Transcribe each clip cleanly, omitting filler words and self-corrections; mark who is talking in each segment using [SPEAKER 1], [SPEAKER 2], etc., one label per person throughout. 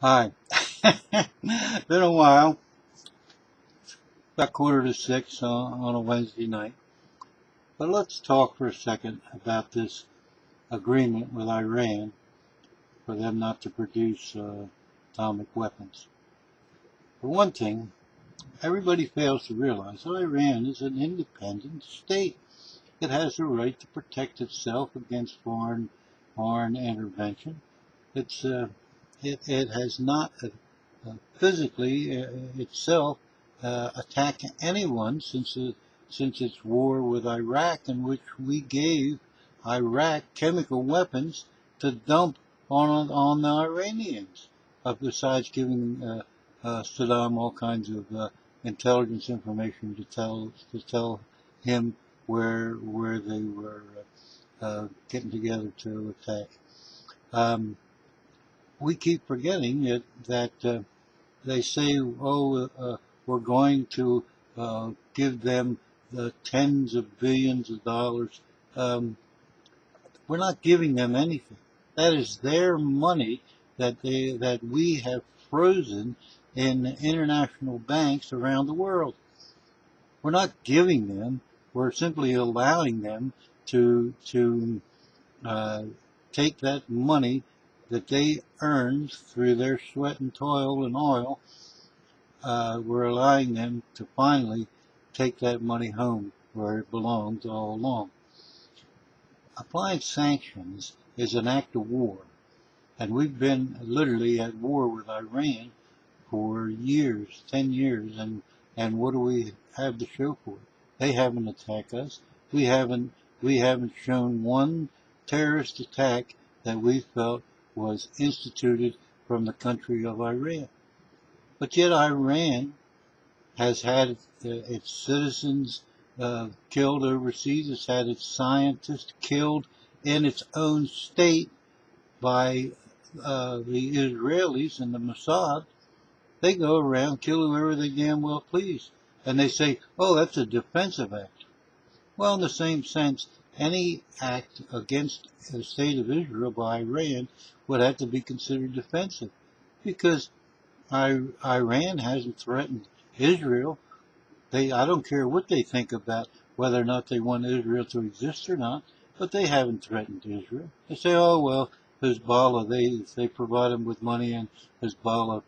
[SPEAKER 1] Hi. Been a while. About 5:45 on a Wednesday night. But let's talk for a second about this agreement with Iran for them not to produce atomic weapons. For one thing, everybody fails to realize that Iran is an independent state. It has the right to protect itself against foreign intervention. It has not physically itself attacked anyone since its war with Iraq, in which we gave Iraq chemical weapons to dump on the Iranians. Besides giving Saddam all kinds of intelligence information to tell him where they were getting together to attack. We keep forgetting that they say, we're going to give them the tens of billions of dollars. We're not giving them anything. That is their money that we have frozen in international banks around the world. We're not giving them. We're simply allowing them to take that money that they earned through their sweat and toil and oil. We're allowing them to finally take that money home where it belongs all along. Applying sanctions is an act of war, and we've been literally at war with Iran for years, 10 years, and what do we have to show for it? They haven't attacked us. We haven't shown one terrorist attack that we felt was instituted from the country of Iran. But yet Iran has had its citizens killed overseas. It's had its scientists killed in its own state by the Israelis and the Mossad. They go around, kill whoever they damn well please. And they say, oh, that's a defensive act. Well, in the same sense, any act against the state of Israel by Iran would have to be considered defensive, because Iran hasn't threatened Israel. I don't care what they think about whether or not they want Israel to exist or not, but they haven't threatened Israel. They say, oh, well, Hezbollah, they provide them with money, and Hezbollah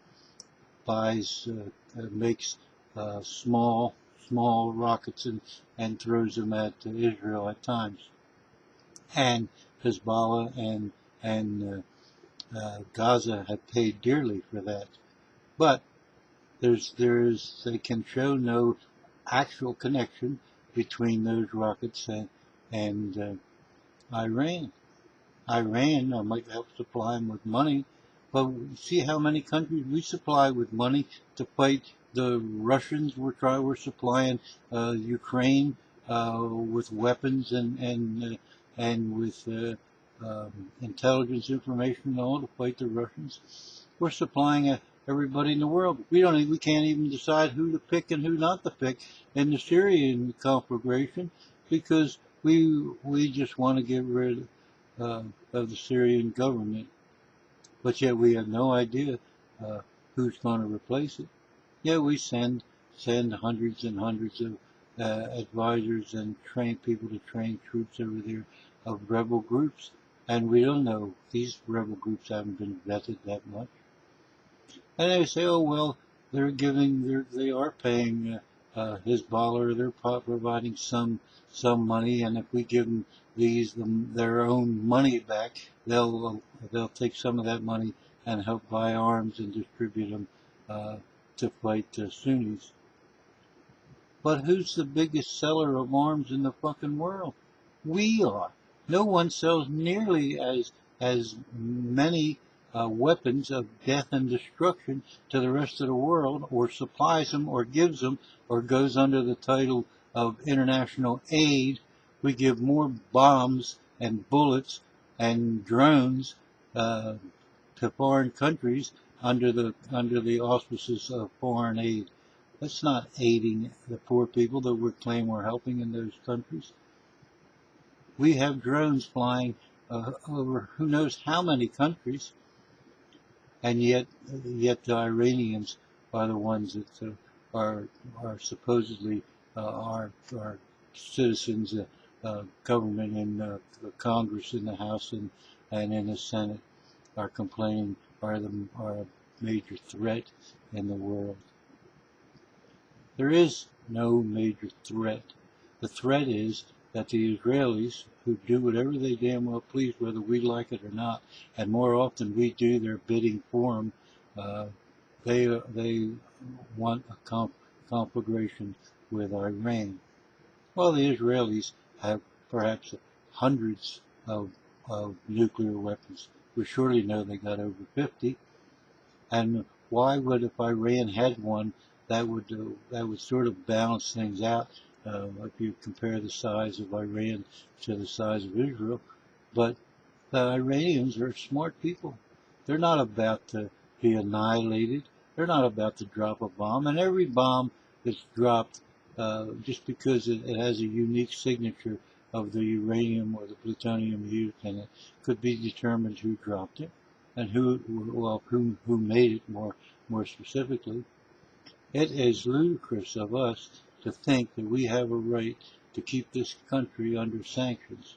[SPEAKER 1] makes small rockets and throws them at Israel at times. And Hezbollah and Gaza have paid dearly for that. But they can show no actual connection between those rockets and Iran. Iran might help supply them with money, but see how many countries we supply with money to fight the Russians. We're supplying Ukraine with weapons and with intelligence information and all to fight the Russians. We're supplying everybody in the world. We can't even decide who to pick and who not to pick in the Syrian conflagration, because we just want to get rid of the Syrian government, but yet we have no idea who's going to replace it. Yeah, we send hundreds and hundreds of advisors and train people to train troops over there of rebel groups, and we don't know. These rebel groups haven't been vetted that much. And they say, oh, well, they are paying Hezbollah, or they're providing some money, and if we give them their own money back, they'll take some of that money and help buy arms and distribute them to fight Sunnis. But who's the biggest seller of arms in the fucking world? We are. No one sells nearly as many weapons of death and destruction to the rest of the world, or supplies them, or gives them, or goes under the title of international aid. We give more bombs and bullets and drones to foreign countries under the auspices of foreign aid. That's not aiding the poor people that we claim we're helping in those countries. We have drones flying over who knows how many countries. and yet the Iranians are the ones that are supposedly our citizens, government in the Congress, in the House, and in the Senate are complaining are a major threat in the world. There is no major threat. The threat is that the Israelis, who do whatever they damn well please, whether we like it or not, and more often we do their bidding for them, they want a conflagration with Iran. Well, the Israelis have perhaps hundreds of nuclear weapons. We surely know they got over 50. And why would, if Iran had one, that would sort of balance things out if you compare the size of Iran to the size of Israel. But the Iranians are smart people. They're not about to be annihilated. They're not about to drop a bomb. And every bomb that's dropped, just because it has a unique signature of the uranium or the plutonium used in it, could be determined who dropped it and who made it more specifically. It is ludicrous of us to think that we have a right to keep this country under sanctions.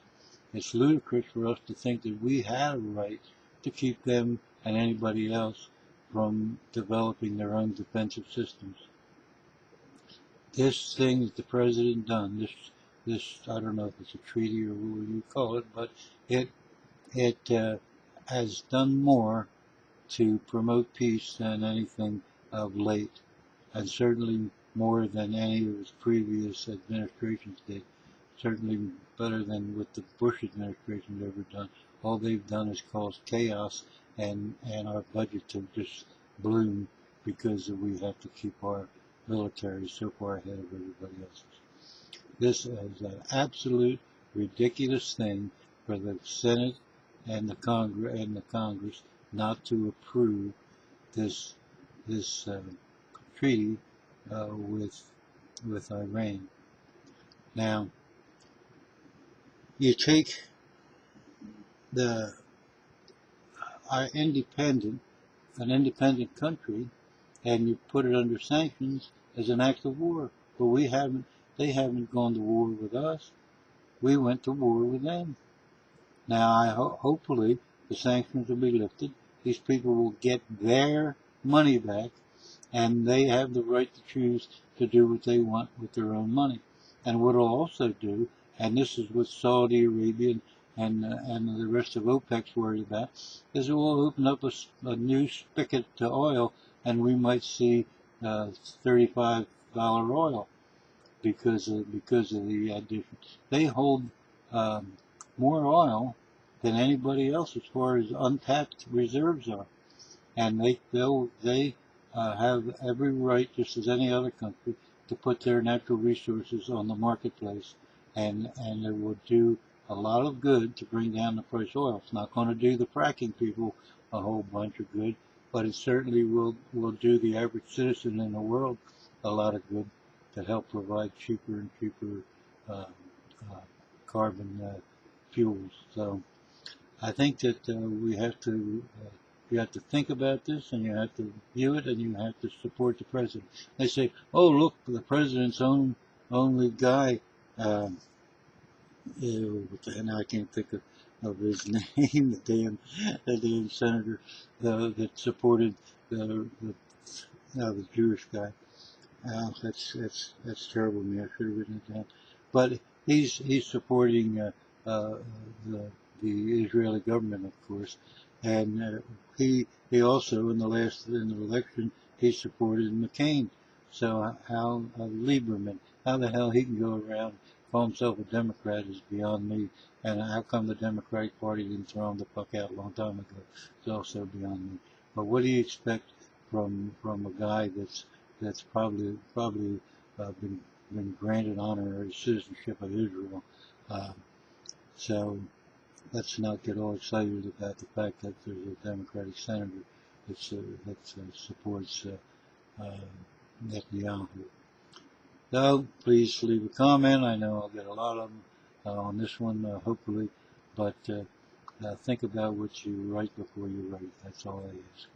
[SPEAKER 1] It's ludicrous for us to think that we have a right to keep them and anybody else from developing their own defensive systems. This thing that the president done, this I don't know if it's a treaty or what you call it, but it has done more to promote peace than anything of late, and certainly more than any of his previous administrations did. Certainly better than what the Bush administration has ever done. All they've done is cause chaos and our budget to just bloom because we have to keep our military so far ahead of everybody else's. This is an absolute ridiculous thing for the Senate and the Congress not to approve this treaty with Iran. Now, you take an independent country and you put it under sanctions as an act of war, but they haven't gone to war with us. We went to war with them. Now, hopefully the sanctions will be lifted. These people will get their money back, and they have the right to choose to do what they want with their own money. And what it'll also do, and this is what Saudi Arabia and the rest of OPEC's worried about, is it will open up a new spigot to oil, and we might see $35 oil because of the addition. They hold more oil than anybody else as far as untapped reserves are, and they have every right, just as any other country, to put their natural resources on the marketplace, and it will do a lot of good to bring down the price of oil. It's not going to do the fracking people a whole bunch of good, but it certainly will do the average citizen in the world a lot of good to help provide cheaper and cheaper carbon fuels. So I think that you have to think about this, and you have to view it, and you have to support the president. They say, "Oh, look, the president's only guy." Now I can't think of his name. The damn senator that supported the Jewish guy. That's terrible of me. I should have written it down. But he's supporting the Israeli government, of course, and he also in the election he supported McCain. So how Lieberman, how the hell he can go around call himself a Democrat is beyond me. And how come the Democratic Party didn't throw him the fuck out a long time ago? It's also beyond me. But what do you expect from a guy that's probably been granted honorary citizenship of Israel? So let's not get all excited about the fact that there's a Democratic senator that supports Netanyahu. So please leave a comment. I know I'll get a lot of them on this one, hopefully, but think about what you write before you write. That's all I ask.